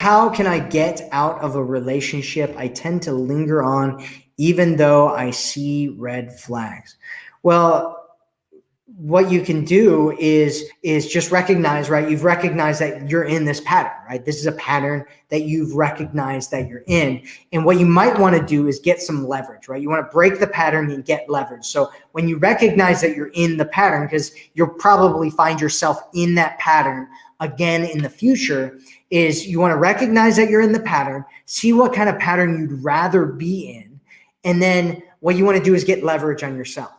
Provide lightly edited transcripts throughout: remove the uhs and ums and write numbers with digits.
how can I get out of a relationship I tend to linger on even though I see red flags? Well, what you can do is just recognize, right? You've recognized that you're in this pattern, right? This is a pattern that you've recognized that you're in. And what you might want to do is get some leverage, right? You want to break the pattern and get leverage. So when you recognize that you're in the pattern, because you'll probably find yourself in that pattern again in the future, is you want to recognize that you're in the pattern, see what kind of pattern you'd rather be in. And then what you want to do is get leverage on yourself.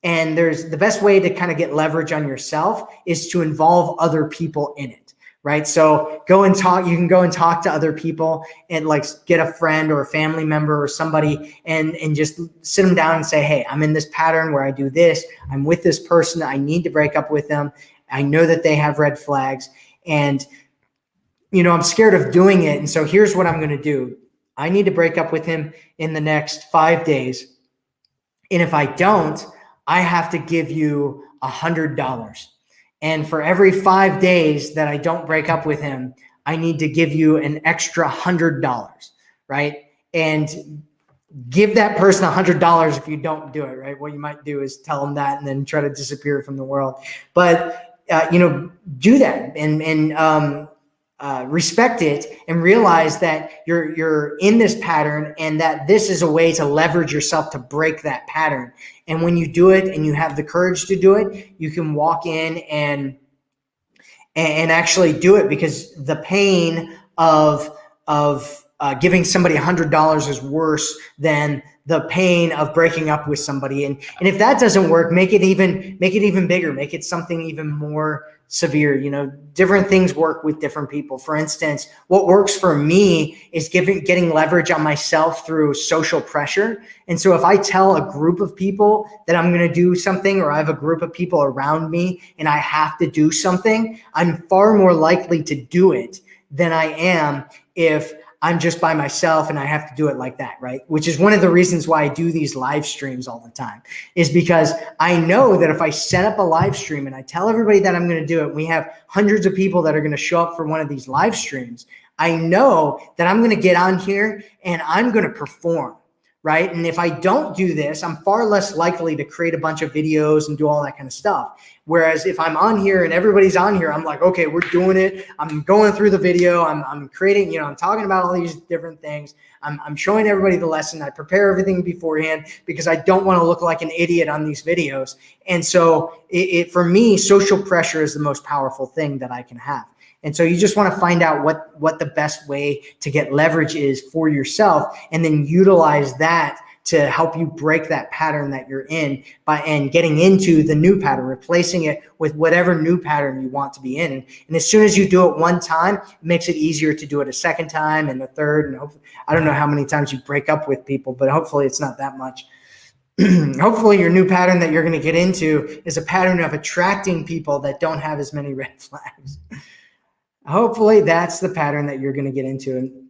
And the best way to kind of get leverage on yourself is to involve other people in it, right? So you can go and talk to other people and like get a friend or a family member or somebody and just sit them down and say, hey, I'm in this pattern where I do this. I'm with this person. I need to break up with them. I know that they have red flags and, I'm scared of doing it. And so here's what I'm going to do. I need to break up with him in the next 5 days. And if I don't, I have to give you $100. And for every 5 days that I don't break up with him, I need to give you an extra $100, right? And give that person $100 if you don't do it, right? What you might do is tell them that and then try to disappear from the world. But, do that and respect it and realize that you're in this pattern and that this is a way to leverage yourself to break that pattern. And when you do it and you have the courage to do it, you can walk in and actually do it, because the pain of giving somebody $100 is worse than the pain of breaking up with somebody. And if that doesn't work, make it even bigger, make it something even more severe. Different things work with different people. For instance, what works for me is getting leverage on myself through social pressure. And so if I tell a group of people that I'm going to do something, or I have a group of people around me and I have to do something, I'm far more likely to do it than I am if I'm just by myself and I have to do it like that, right? Which is one of the reasons why I do these live streams all the time, is because I know that if I set up a live stream and I tell everybody that I'm going to do it, we have hundreds of people that are going to show up for one of these live streams. I know that I'm going to get on here and I'm going to perform, right? And if I don't do this, I'm far less likely to create a bunch of videos and do all that kind of stuff. Whereas if I'm on here and everybody's on here, I'm like, okay, we're doing it. I'm going through the video. I'm creating, I'm talking about all these different things. I'm showing everybody the lesson. I prepare everything beforehand because I don't want to look like an idiot on these videos. And so for me, social pressure is the most powerful thing that I can have. And so you just want to find out what the best way to get leverage is for yourself, and then utilize that to help you break that pattern that you're in and getting into the new pattern, replacing it with whatever new pattern you want to be in. And as soon as you do it one time, it makes it easier to do it a second time and a third. And hopefully, I don't know how many times you break up with people, but hopefully it's not that much. Hopefully your new pattern that you're going to get into is a pattern of attracting people that don't have as many red flags. Hopefully that's the pattern that you're going to get into.